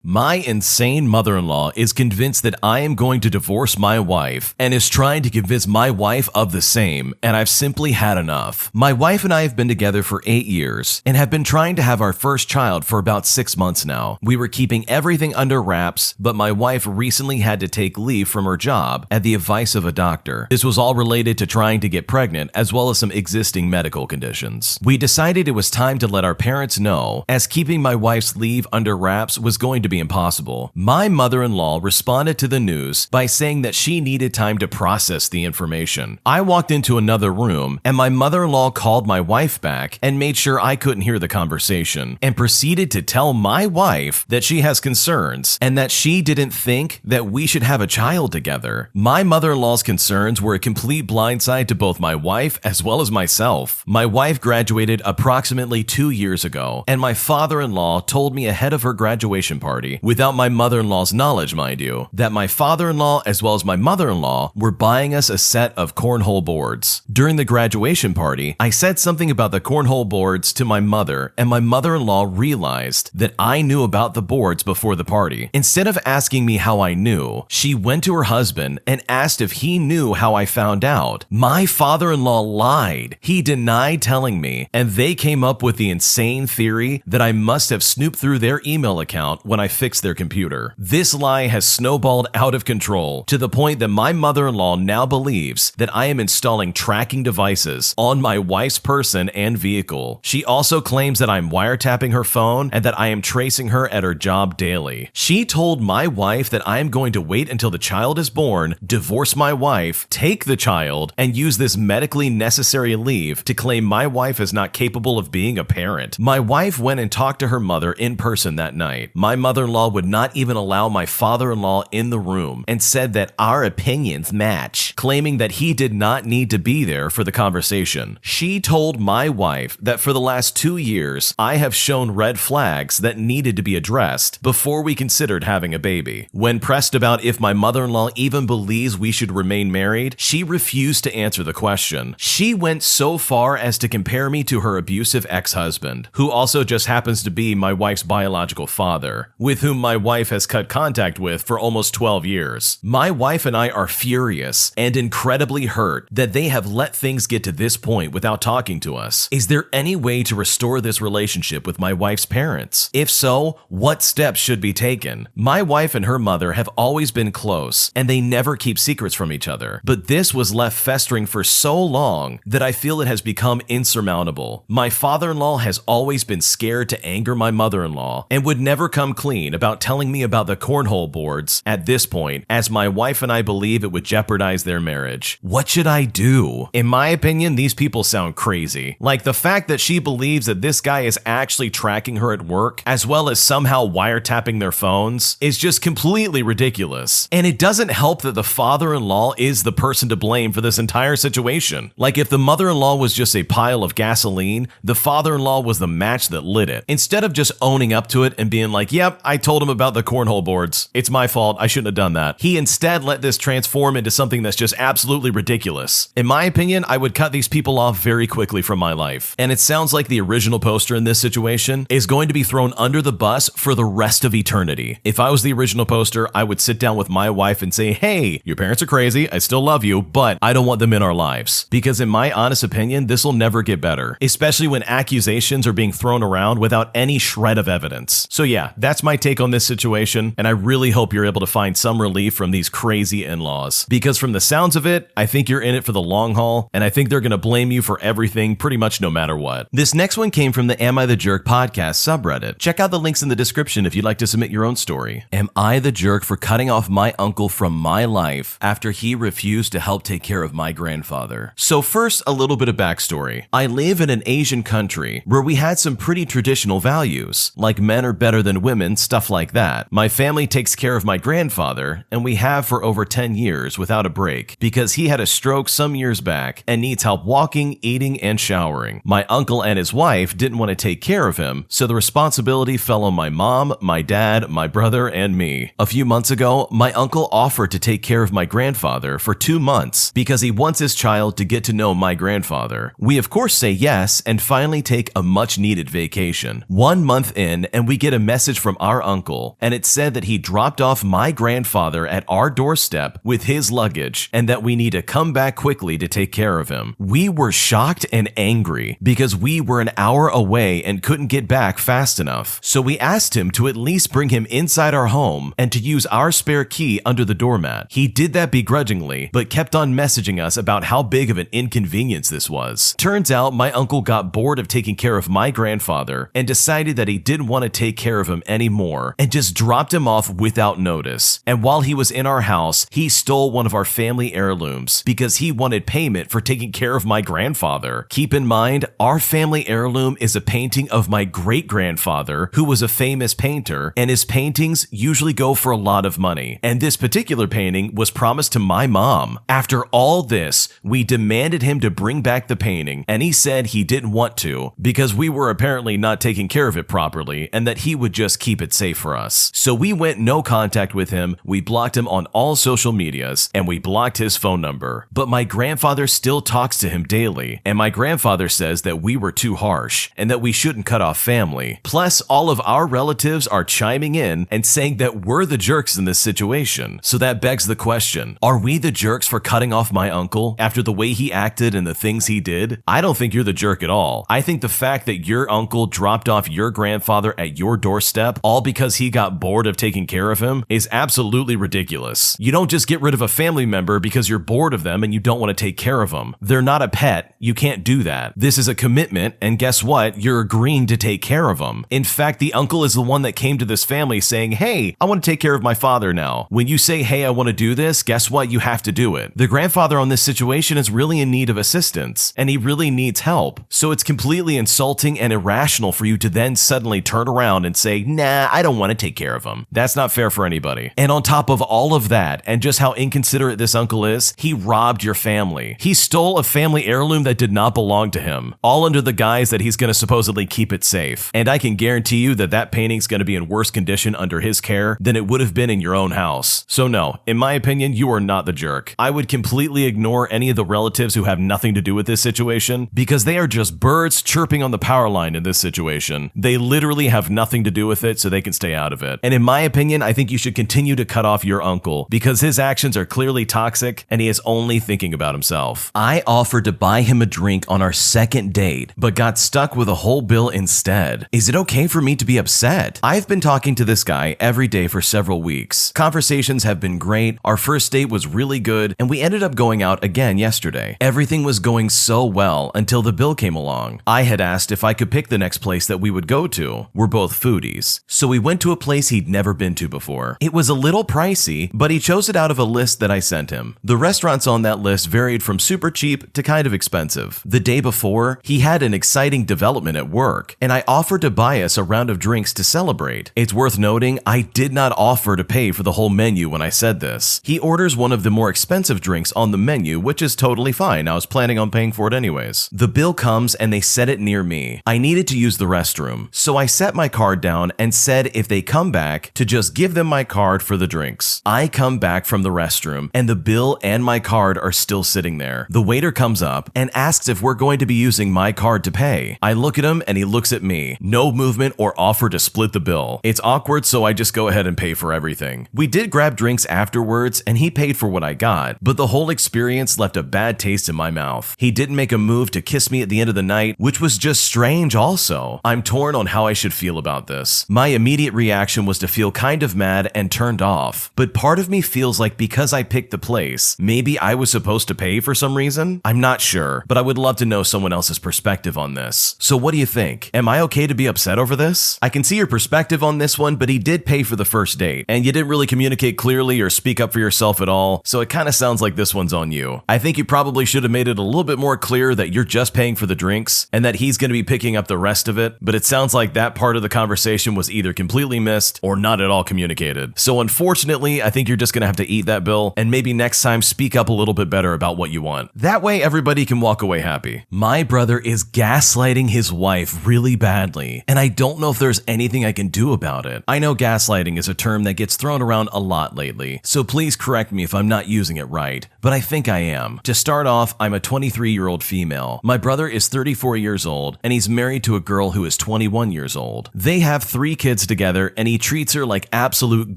My insane mother-in-law is convinced that I am going to divorce my wife and is trying to convince my wife of the same, and I've simply had enough. My wife and I have been together for 8 years and have been trying to have our first child for about 6 months now. We were keeping everything under wraps, but my wife recently had to take leave from her job at the advice of a doctor. This was all related to trying to get pregnant as well as some existing medical conditions. We decided it was time to let our parents know, as keeping my wife's leave under wraps was going to be impossible. My mother-in-law responded to the news by saying that she needed time to process the information. I walked into another room and my mother-in-law called my wife back and made sure I couldn't hear the conversation and proceeded to tell my wife that she has concerns and that she didn't think that we should have a child together. My mother-in-law's concerns were a complete blindside to both my wife as well as myself. My wife graduated approximately 2 years ago, and my father-in-law told me ahead of her graduation party, without my mother-in-law's knowledge, mind you, that my father-in-law as well as my mother-in-law were buying us a set of cornhole boards. During the graduation party, I said something about the cornhole boards to my mother, and my mother-in-law realized that I knew about the boards before the party. Instead of asking me how I knew, she went to her husband and asked if he knew how I found out. My father-in-law lied. He denied telling me, and they came up with the insane theory that I must have snooped through their email account when I fixed their computer. This lie has snowballed out of control to the point that my mother-in-law now believes that I am installing tracking devices on my wife's person and vehicle. She also claims that I'm wiretapping her phone and that I am tracing her at her job daily. She told my wife that I am going to wait until the child is born, divorce my wife, take the child, and use this medically necessary leave to claim my wife is not capable of being a parent. My wife went and talked to her mother in person that night. My mother-in-law would not even allow my father-in-law in the room and said that our opinions match, claiming that he did not need to be there for the conversation. She told my wife that for the last 2 years, I have shown red flags that needed to be addressed before we considered having a baby. When pressed about if my mother-in-law even believes we should remain married, she refused to answer the question. She went so far as to compare me to her abusive ex-husband, who also just happens to be my wife's biological father, with whom my wife has cut contact with for almost 12 years. My wife and I are furious and incredibly hurt that they have let things get to this point without talking to us. Is there any way to restore this relationship with my wife's parents? If so, what steps should be taken? My wife and her mother have always been close, and they never keep secrets from each other. But this was left festering for so long that I feel it has become insurmountable. My father-in-law has always been scared to anger my mother-in-law and would never come clean about telling me about the cornhole boards at this point, as my wife and I believe it would jeopardize their marriage. What should I do? In my opinion, these people sound crazy. Like the fact that she believes that this guy is actually tracking her at work, as well as somehow wiretapping their phones, is just completely ridiculous. And it doesn't help that the father-in-law is the person to blame for this entire situation. Like if the mother-in-law was just a pile of gasoline, the father-in-law was the match that lit it. Instead of just owning up to it and being like, yep, I told him about the cornhole boards. It's my fault. I shouldn't have done that. He instead let this transform into something that's just absolutely ridiculous. In my opinion, I would cut these people off very quickly from my life. And it sounds like the original poster in this situation is going to be thrown under the bus for the rest of eternity. If I was the original poster, I would sit down with my wife and say, hey, your parents are crazy. I still love you, but I don't want them in our lives. Because in my honest opinion, this will never get better, especially when accusations are being thrown around without any shred of evidence. So yeah, that's my take on this situation, and I really hope you're able to find some relief from these crazy in-laws. Because from the sounds of it, I think you're in it for the long haul, and I think they're going to blame you for everything pretty much no matter what. This next one came from the Am I the Jerk podcast subreddit. Check out the links in the description if you'd like to submit your own story. Am I the jerk for cutting off my uncle from my life after he refused to help take care of my grandfather? So first, a little bit of backstory. I live in an Asian country where we had some pretty traditional values, like men are better than women, stuff like that. My family takes care of my grandfather, and we have for over 10 years without a break, because he had a stroke some years back and needs help walking, eating, and showering. My uncle and his wife didn't want to take care of him, so the responsibility fell on my mom, my dad, my brother, and me. A few months ago, my uncle offered to take care of my grandfather for 2 months because he wants his child to get to know my grandfather. We of course say yes and finally take a much needed vacation. 1 month in, and we get a message from our our uncle, and it said that he dropped off my grandfather at our doorstep with his luggage and that we need to come back quickly to take care of him. We were shocked and angry because we were an hour away and couldn't get back fast enough. So we asked him to at least bring him inside our home and to use our spare key under the doormat. He did that begrudgingly, but kept on messaging us about how big of an inconvenience this was. Turns out my uncle got bored of taking care of my grandfather and decided that he didn't want to take care of him anymore and just dropped him off without notice. And while he was in our house, he stole one of our family heirlooms because he wanted payment for taking care of my grandfather. Keep in mind, our family heirloom is a painting of my great-grandfather, who was a famous painter, and his paintings usually go for a lot of money. And this particular painting was promised to my mom. After all this, we demanded him to bring back the painting, and he said he didn't want to because we were apparently not taking care of it properly and that he would just keep it safe for us. So we went no contact with him, we blocked him on all social medias, and we blocked his phone number. But my grandfather still talks to him daily, and my grandfather says that we were too harsh and that we shouldn't cut off family. Plus, all of our relatives are chiming in and saying that we're the jerks in this situation. So that begs the question, are we the jerks for cutting off my uncle after the way he acted and the things he did? I don't think you're the jerk at all. I think the fact that your uncle dropped off your grandfather at your doorstep all because he got bored of taking care of him is absolutely ridiculous. You don't just get rid of a family member because you're bored of them and you don't want to take care of them. They're not a pet. You can't do that. This is a commitment, and guess what? You're agreeing to take care of them. In fact, the uncle is the one that came to this family saying, hey, I want to take care of my father now. When you say, hey, I want to do this, guess what? You have to do it. The grandfather on this situation is really in need of assistance, and he really needs help. So it's completely insulting and irrational for you to then suddenly turn around and say, nah, I don't want to take care of him. That's not fair for anybody. And on top of all of that, and just how inconsiderate this uncle is, he robbed your family. He stole a family heirloom that did not belong to him, all under the guise that he's going to supposedly keep it safe. And I can guarantee you that that painting's going to be in worse condition under his care than it would have been in your own house. So no, in my opinion, you are not the jerk. I would completely ignore any of the relatives who have nothing to do with this situation because they are just birds chirping on the power line in this situation. They literally have nothing to do with it, so they can stay out of it. And in my opinion, I think you should continue to cut off your uncle because his actions are clearly toxic and he is only thinking about himself. I offered to buy him a drink on our second date, but got stuck with a whole bill instead. Is it okay for me to be upset? I've been talking to this guy every day for several weeks. Conversations have been great, our first date was really good, and we ended up going out again yesterday. Everything was going so well until the bill came along. I had asked if I could pick the next place that we would go to. We're both foodies. So we went to a place he'd never been to before. It was a little pricey, but he chose it out of a list that I sent him. The restaurants on that list varied from super cheap to kind of expensive. The day before, he had an exciting development at work, and I offered to buy us a round of drinks to celebrate. It's worth noting, I did not offer to pay for the whole menu when I said this. He orders one of the more expensive drinks on the menu, which is totally fine. I was planning on paying for it anyways. The bill comes and they set it near me. I needed to use the restroom, so I set my card down and said if they come back, to just give them my card for the drinks. I come back from the restroom and the bill and my card are still sitting there. The waiter comes up and asks if we're going to be using my card to pay. I look at him and he looks at me. No movement or offer to split the bill. It's awkward, so I just go ahead and pay for everything. We did grab drinks afterwards and he paid for what I got, but the whole experience left a bad taste in my mouth. He didn't make a move to kiss me at the end of the night, which was just strange also. I'm torn on how I should feel about this. My immediate reaction was to feel kind of mad and turned off, but part of me feels like because I picked the place, maybe I was supposed to pay for some reason? I'm not sure, but I would love to know someone else's perspective on this. So what do you think? Am I okay to be upset over this? I can see your perspective on this one, but he did pay for the first date, and you didn't really communicate clearly or speak up for yourself at all, so it kind of sounds like this one's on you. I think you probably should have made it a little bit more clear that you're just paying for the drinks and that he's going to be picking up the rest of it, but it sounds like that part of the conversation was either completely missed or not at all communicated. So unfortunately, I think you're just going to have to eat that bill and maybe next time speak up a little bit better about what you want. That way everybody can walk away happy. My brother is gaslighting his wife really badly, and I don't know if there's anything I can do about it. I know gaslighting is a term that gets thrown around a lot lately, so please correct me if I'm not using it right, but I think I am. To start off, I'm a 23-year-old female. My brother is 34 years old, and he's married to a girl who is 21 years old. They have 3 kids kids together and he treats her like absolute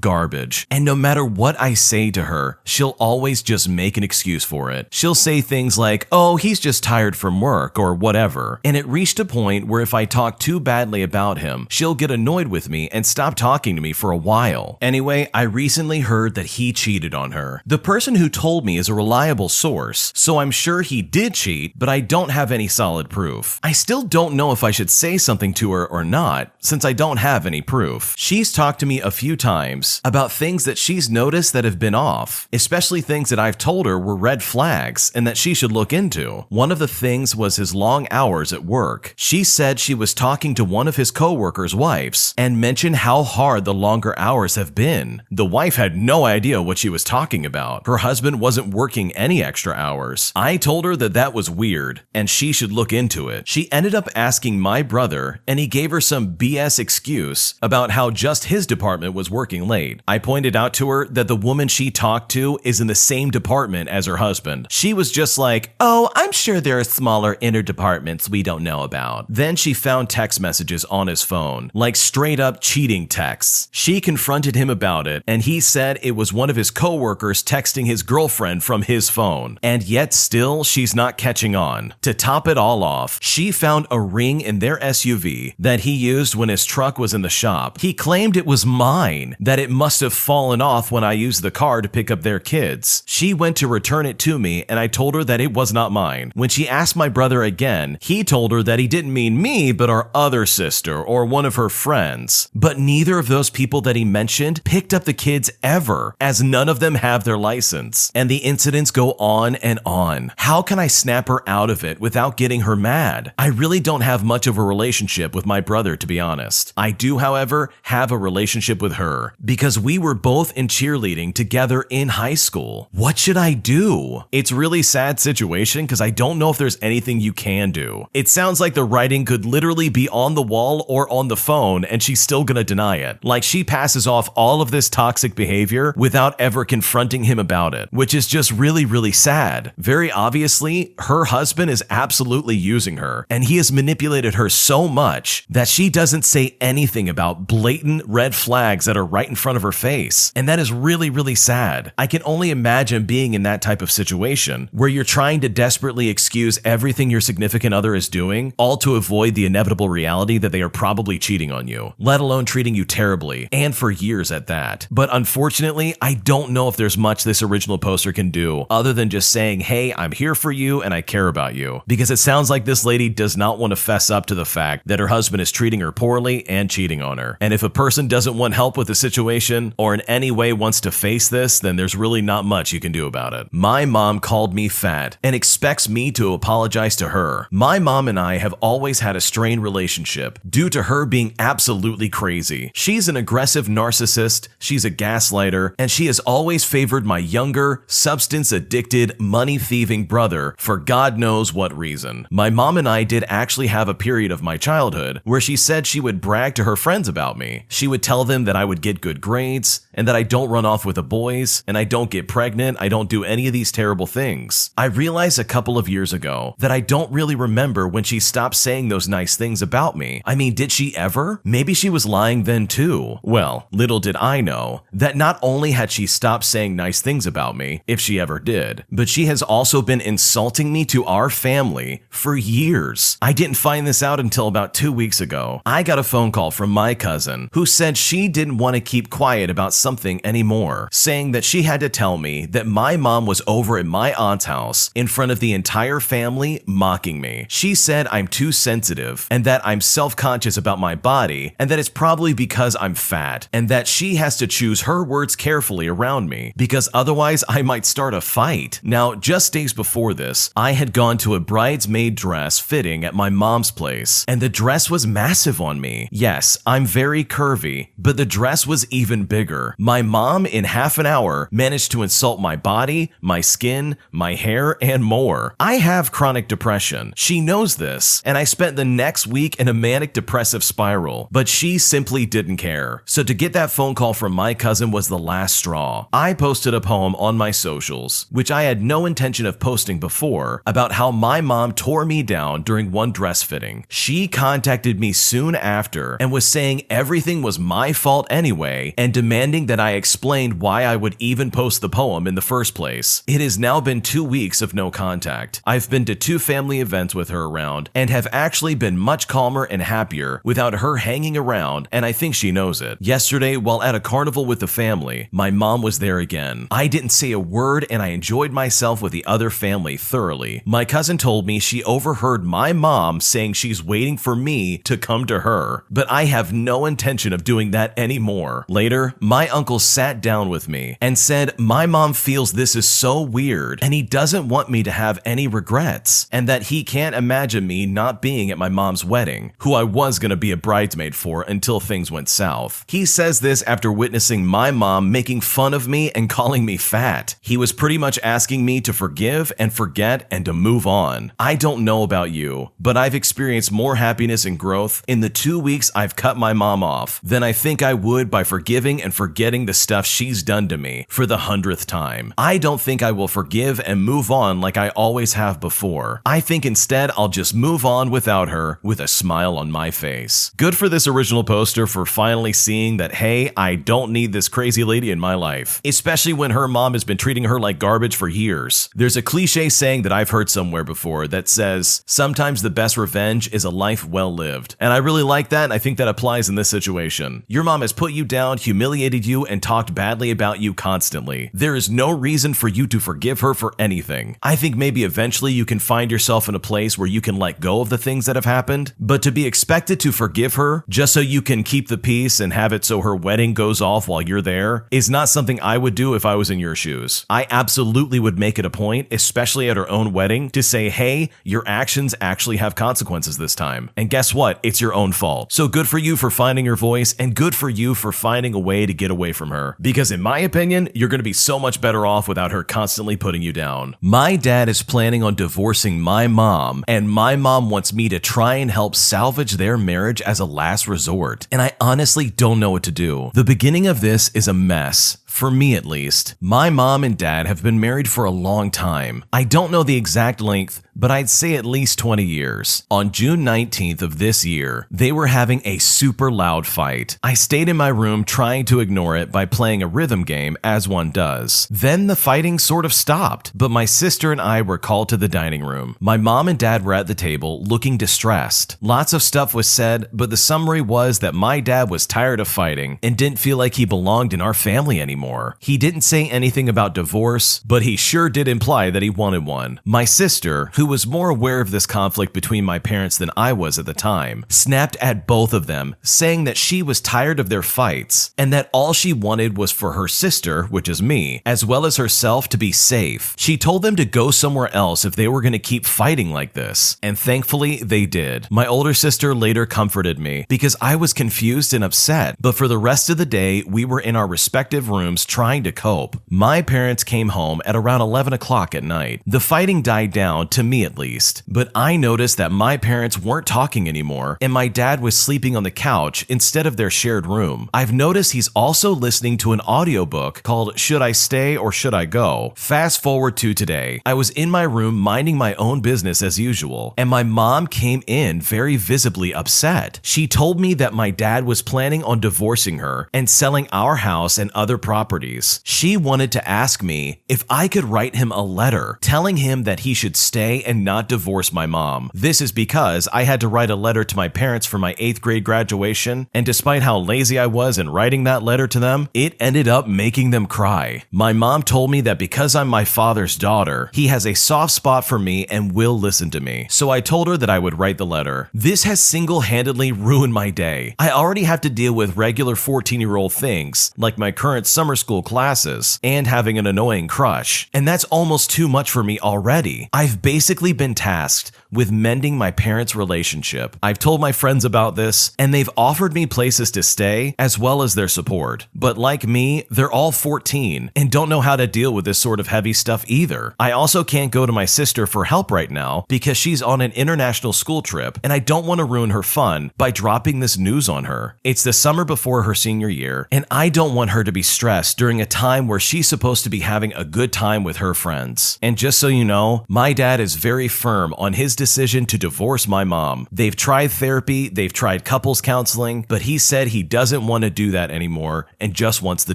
garbage. And no matter what I say to her, she'll always just make an excuse for it. She'll say things like, oh, he's just tired from work or whatever. And it reached a point where if I talk too badly about him, she'll get annoyed with me and stop talking to me for a while. Anyway, I recently heard that he cheated on her. The person who told me is a reliable source, so I'm sure he did cheat, but I don't have any solid proof. I still don't know if I should say something to her or not, since I don't have any proof. She's talked to me a few times about things that she's noticed that have been off, especially things that I've told her were red flags and that she should look into. One of the things was his long hours at work. She said she was talking to one of his coworkers' wives and mentioned how hard the longer hours have been. The wife had no idea what she was talking about. Her husband wasn't working any extra hours. I told her that that was weird and she should look into it. She ended up asking my brother and he gave her some BS excuse about how just his department was working late. I pointed out to her that the woman she talked to is in the same department as her husband. She was just like, oh, I'm sure there are smaller inner departments we don't know about. Then she found text messages on his phone, like straight up cheating texts. She confronted him about it and he said it was one of his coworkers texting his girlfriend from his phone. And yet still she's not catching on. To top it all off, she found a ring in their SUV that he used when his truck was in the shop. He claimed it was mine, that it must have fallen off when I used the car to pick up their kids. She went to return it to me and I told her that it was not mine. When she asked my brother again, he told her that he didn't mean me but our other sister or one of her friends. But neither of those people that he mentioned picked up the kids ever, as none of them have their license. And the incidents go on and on. How can I snap her out of it without getting her mad? I really don't have much of a relationship with my brother, to be honest. I do, however, have a relationship with her because we were both in cheerleading together in high school. What should I do? It's a really sad situation because I don't know if there's anything you can do. It sounds like the writing could literally be on the wall or on the phone and she's still gonna deny it. Like she passes off all of this toxic behavior without ever confronting him about it, which is just really, really sad. Very obviously, her husband is absolutely using her and he has manipulated her so much that she doesn't say anything about blatant red flags that are right in front of her face. And that is really, really sad. I can only imagine being in that type of situation where you're trying to desperately excuse everything your significant other is doing, all to avoid the inevitable reality that they are probably cheating on you, let alone treating you terribly, and for years at that. But unfortunately, I don't know if there's much this original poster can do other than just saying, hey, I'm here for you and I care about you. Because it sounds like this lady does not want to fess up to the fact that her husband is treating her poorly and cheating on her. And if a person doesn't want help with the situation or in any way wants to face this, then there's really not much you can do about it. My mom called me fat and expects me to apologize to her. My mom and I have always had a strained relationship due to her being absolutely crazy. She's an aggressive narcissist, she's a gaslighter, and she has always favored my younger, substance-addicted, money-thieving brother for God knows what reason. My mom and I did actually have a period of my childhood where she said she would brag to her friends about me. She would tell them that I would get good grades, and that I don't run off with the boys, and I don't get pregnant, I don't do any of these terrible things. I realized a couple of years ago that I don't really remember when she stopped saying those nice things about me. I mean, did she ever? Maybe she was lying then too. Well, little did I know that not only had she stopped saying nice things about me, if she ever did, but she has also been insulting me to our family for years. I didn't find this out until about 2 weeks ago. I got a phone call from my cousin who said she didn't want to keep quiet about something anymore, saying that she had to tell me that my mom was over at my aunt's house in front of the entire family mocking me. She said I'm too sensitive and that I'm self-conscious about my body and that it's probably because I'm fat and that she has to choose her words carefully around me because otherwise I might start a fight. Now, just days before this, I had gone to a bridesmaid dress fitting at my mom's place and the dress was massive on me. Yes, I'm very curvy, but the dress was even bigger. My mom, in half an hour, managed to insult my body, my skin, my hair, and more. I have chronic depression. She knows this, and I spent the next week in a manic depressive spiral, but she simply didn't care. So to get that phone call from my cousin was the last straw. I posted a poem on my socials, which I had no intention of posting before, about how my mom tore me down during one dress fitting. She contacted me soon after and was saying saying everything was my fault anyway, and demanding that I explained why I would even post the poem in the first place. It has now been 2 weeks of no contact. I've been to 2 family events with her around, and have actually been much calmer and happier without her hanging around, and I think she knows it. Yesterday, while at a carnival with the family, my mom was there again. I didn't say a word, and I enjoyed myself with the other family thoroughly. My cousin told me she overheard my mom saying she's waiting for me to come to her, but I have no intention of doing that anymore. Later, my uncle sat down with me and said my mom feels this is so weird and he doesn't want me to have any regrets, and that he can't imagine me not being at my mom's wedding, who I was going to be a bridesmaid for until things went south. He says this after witnessing my mom making fun of me and calling me fat. He was pretty much asking me to forgive and forget and to move on. I don't know about you, but I've experienced more happiness and growth in the 2 weeks I've cut my mom off than I think I would by forgiving and forgetting the stuff she's done to me for the 100th time. I don't think I will forgive and move on like I always have before. I think instead I'll just move on without her with a smile on my face. Good for this original poster for finally seeing that, hey, I don't need this crazy lady in my life, especially when her mom has been treating her like garbage for years. There's a cliche saying that I've heard somewhere before that says, sometimes the best revenge is a life well lived. And I really like that, and I think that applies in this situation. Your mom has put you down, humiliated you, and talked badly about you constantly. There is no reason for you to forgive her for anything. I think maybe eventually you can find yourself in a place where you can let go of the things that have happened, but to be expected to forgive her just so you can keep the peace and have it so her wedding goes off while you're there is not something I would do if I was in your shoes. I absolutely would make it a point, especially at her own wedding, to say, hey, your actions actually have consequences this time. And guess what? It's your own fault. So good for you for finding your voice, and good for you for finding a way to get away from her. Because in my opinion, you're going to be so much better off without her constantly putting you down. My dad is planning on divorcing my mom, and my mom wants me to try and help salvage their marriage as a last resort. And I honestly don't know what to do. The beginning of this is a mess. For me at least. My mom and dad have been married for a long time. I don't know the exact length, but I'd say at least 20 years. On June 19th of this year, they were having a super loud fight. I stayed in my room trying to ignore it by playing a rhythm game, as one does. Then the fighting sort of stopped, but my sister and I were called to the dining room. My mom and dad were at the table, looking distressed. Lots of stuff was said, but the summary was that my dad was tired of fighting and didn't feel like he belonged in our family anymore. He didn't say anything about divorce, but he sure did imply that he wanted one. My sister, who was more aware of this conflict between my parents than I was at the time, snapped at both of them, saying that she was tired of their fights and that all she wanted was for her sister, which is me, as well as herself, to be safe. She told them to go somewhere else if they were going to keep fighting like this, and thankfully they did. My older sister later comforted me because I was confused and upset, but for the rest of the day, we were in our respective rooms trying to cope. My parents came home at around 11 o'clock at night. The fighting died down, to me at least, but I noticed that my parents weren't talking anymore, and my dad was sleeping on the couch instead of their shared room. I've noticed he's also listening to an audiobook called Should I Stay or Should I Go? Fast forward to today. I was in my room minding my own business as usual, and my mom came in very visibly upset. She told me that my dad was planning on divorcing her and selling our house and other properties. She wanted to ask me if I could write him a letter telling him that he should stay and not divorce my mom. This is because I had to write a letter to my parents for my 8th grade graduation, and despite how lazy I was in writing that letter to them, it ended up making them cry. My mom told me that because I'm my father's daughter, he has a soft spot for me and will listen to me. So I told her that I would write the letter. This has single-handedly ruined my day. I already have to deal with regular 14-year-old things, like my current summer school classes, and having an annoying crush. And that's almost too much for me already. I've basically been tasked with mending my parents' relationship. I've told my friends about this, and they've offered me places to stay as well as their support. But like me, they're all 14 and don't know how to deal with this sort of heavy stuff either. I also can't go to my sister for help right now because she's on an international school trip, and I don't want to ruin her fun by dropping this news on her. It's the summer before her senior year, and I don't want her to be stressed during a time where she's supposed to be having a good time with her friends. And just so you know, my dad is very firm on his decision to divorce my mom. They've tried therapy, they've tried couples counseling, but he said he doesn't want to do that anymore and just wants the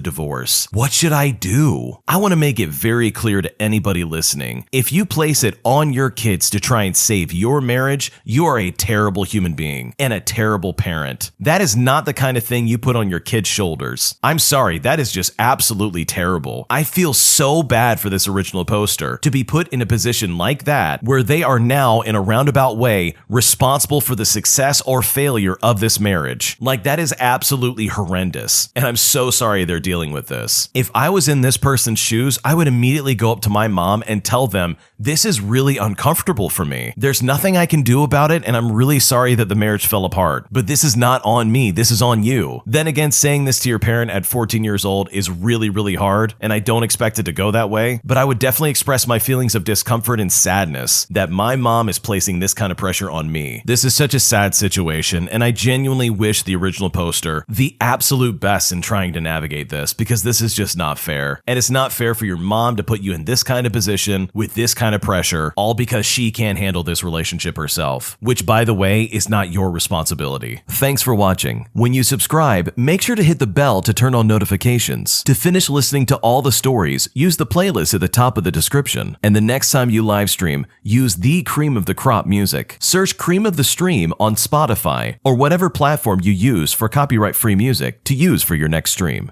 divorce. What should I do? I want to make it very clear to anybody listening. If you place it on your kids to try and save your marriage, you are a terrible human being and a terrible parent. That is not the kind of thing you put on your kids' shoulders. I'm sorry, that is just absolutely terrible. I feel so bad for this original poster to be put in a position like that where they are now in a roundabout way responsible for the success or failure of this marriage. Like, that is absolutely horrendous. And I'm so sorry they're dealing with this. If I was in this person's shoes, I would immediately go up to my mom and tell them, this is really uncomfortable for me. There's nothing I can do about it, and I'm really sorry that the marriage fell apart. But this is not on me, this is on you. Then again, saying this to your parent at 14 years old is really, really hard, and I don't expect it to go that way. But I would definitely express my feelings of discomfort and sadness that my mom is placing this kind of pressure on me. This is such a sad situation, and I genuinely wish the original poster the absolute best in trying to navigate this, because this is just not fair. And it's not fair for your mom to put you in this kind of position with this kind of pressure, all because she can't handle this relationship herself, which, by the way, is not your responsibility. Thanks for watching. When you subscribe, make sure to hit the bell to turn on notifications. To finish listening to all the stories, use the playlist at the top of the description. And the next time you live stream, use the Cream of the Crop music. Search Cream of the Stream on Spotify or whatever platform you use for copyright-free music to use for your next stream.